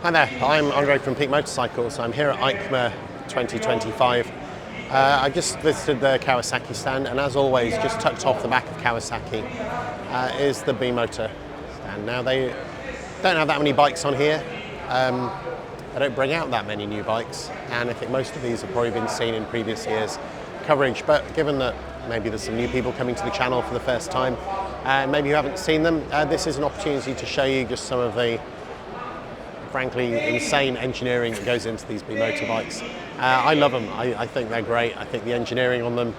Hi there, I'm Andre from Peak Motorcycles. I'm here at EICMA 2025. I just visited the Kawasaki stand, and as always, just tucked off the back of Kawasaki is the Bimota stand. Now, they don't have that many bikes on here. They don't bring out that many new bikes, and I think most of these have probably been seen in previous years' coverage. But given that maybe there's some new people coming to the channel for the first time, and maybe you haven't seen them, this is an opportunity to show you just some of the frankly insane engineering that goes into these Bimota bikes. I love them. I think they're great. I think the engineering on them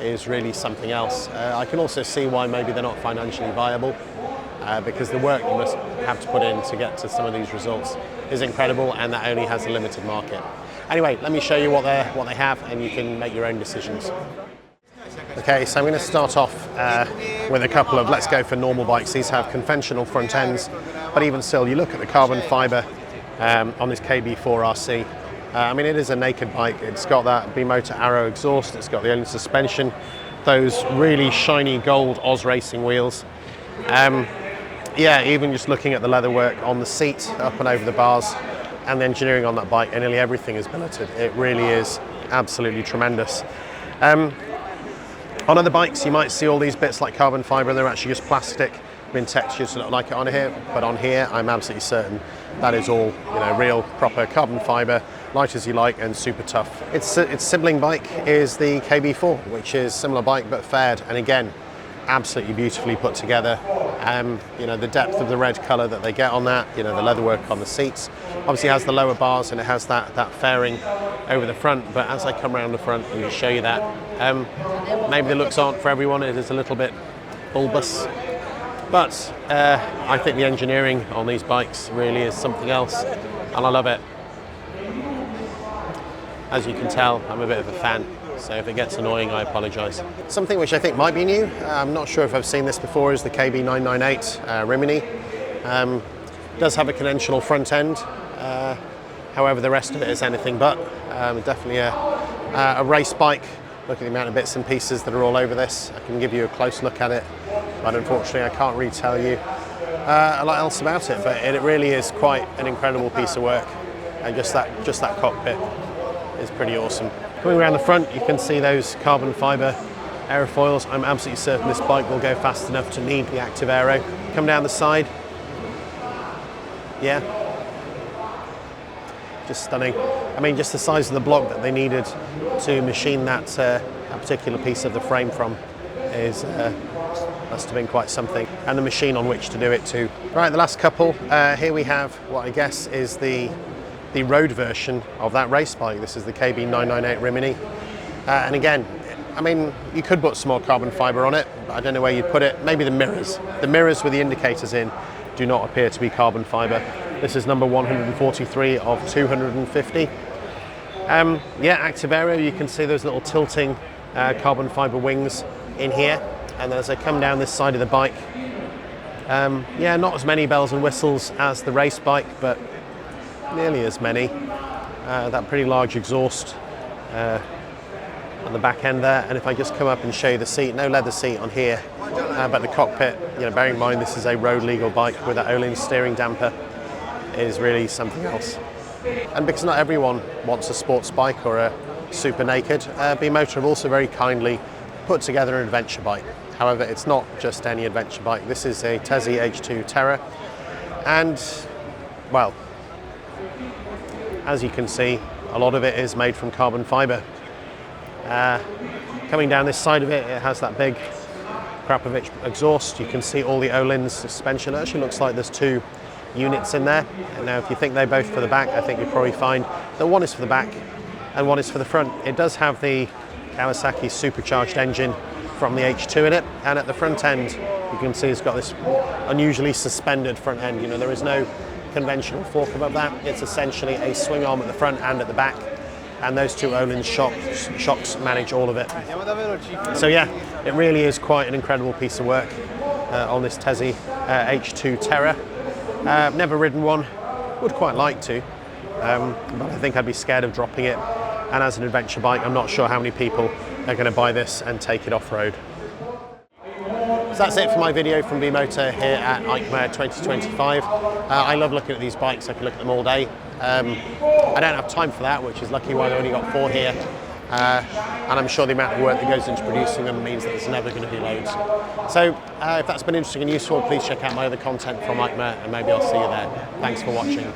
is really something else. I can also see why maybe they're not financially viable, because the work you must have to put in to get to some of these results is incredible, and that only has a limited market. Anyway, let me show you what they have, and you can make your own decisions. Okay, so I'm going to start off with a couple of, let's go for normal bikes. These have conventional front ends, but even still, you look at the carbon fibre on this KB4RC. I mean, it is a naked bike. It's got that Bimota Arrow exhaust. It's got the only suspension, those really shiny gold Oz Racing wheels. Yeah, even just looking at the leatherwork on the seat, up and over the bars, and the engineering on that bike, and nearly everything is billeted. It really is absolutely tremendous. On other bikes, you might see all these bits like carbon fibre, and they're actually just plastic, been textured to look like it on here. But on here, I'm absolutely certain that is all, real, proper carbon fibre, light as you like, and super tough. Its sibling bike is the KB4, which is a similar bike but faired, and again, absolutely beautifully put together. The depth of the red colour that they get on that, the leatherwork on the seats. Obviously, it has the lower bars and it has that fairing over the front. But as I come around the front and just show you that, maybe the looks aren't for everyone. It is a little bit bulbous. But I think the engineering on these bikes really is something else, and I love it. As you can tell, I'm a bit of a fan, so if it gets annoying, I apologise. Something which I think might be new, I'm not sure if I've seen this before, is the KB998 Rimini. It does have a conventional front end, however the rest of it is anything but. Definitely a race bike. Look at the amount of bits and pieces that are all over this. I can give you a close look at it, but unfortunately I can't really tell you a lot else about it. But it really is quite an incredible piece of work, and just that cockpit is pretty awesome. Coming around the front, you can see those carbon fibre aerofoils. I'm absolutely certain this bike will go fast enough to need the active aero. Come down the side, yeah, just stunning. I mean, just the size of the block that they needed to machine that particular piece of the frame from is must have been quite something, and the machine on which to do it too. Right, the last couple. Here we have what I guess is the road version of that race bike. This is the KB998 Rimini, and again, I mean, you could put some more carbon fibre on it, but I don't know where you'd put it. Maybe the mirrors with the indicators in do not appear to be carbon fibre. This is number 143 of 250. Yeah, active aero, you can see those little tilting carbon fibre wings in here. And then as I come down this side of the bike, yeah, not as many bells and whistles as the race bike, but nearly as many. That pretty large exhaust on the back end there. And if I just come up and show you the seat, no leather seat on here, but the cockpit, bearing in mind this is a road legal bike with that Öhlins steering damper, is really something else. And because not everyone wants a sports bike or a super naked, Bimota have also very kindly put together an adventure bike. However, it's not just any adventure bike. This is a TESI H2 TERA, and well, as you can see, a lot of it is made from carbon fibre. Coming down this side of it, it has that big Krapovich exhaust. You can see all the Öhlins suspension. It actually looks like there's two units in there. And now if you think they're both for the back, I think you'll probably find that one is for the back and one is for the front. It does have the Kawasaki supercharged engine from the H2 in it, and at the front end you can see it's got this unusually suspended front end. There is no conventional fork above that. It's essentially a swing arm at the front and at the back, and those two Öhlins shocks manage all of it. So yeah, it really is quite an incredible piece of work on this TESI H2 TERA. Never ridden one, would quite like to, but I think I'd be scared of dropping it, and as an adventure bike I'm not sure how many people are going to buy this and take it off-road. So that's it for my video from Bimota here at EICMA 2025. I love looking at these bikes, I can look at them all day. I don't have time for that, which is lucky why I've only got 4 here. And I'm sure the amount of work that goes into producing them means that there's never going to be loads. So if that's been interesting and useful, please check out my other content from EICMA and maybe I'll see you there. Thanks for watching.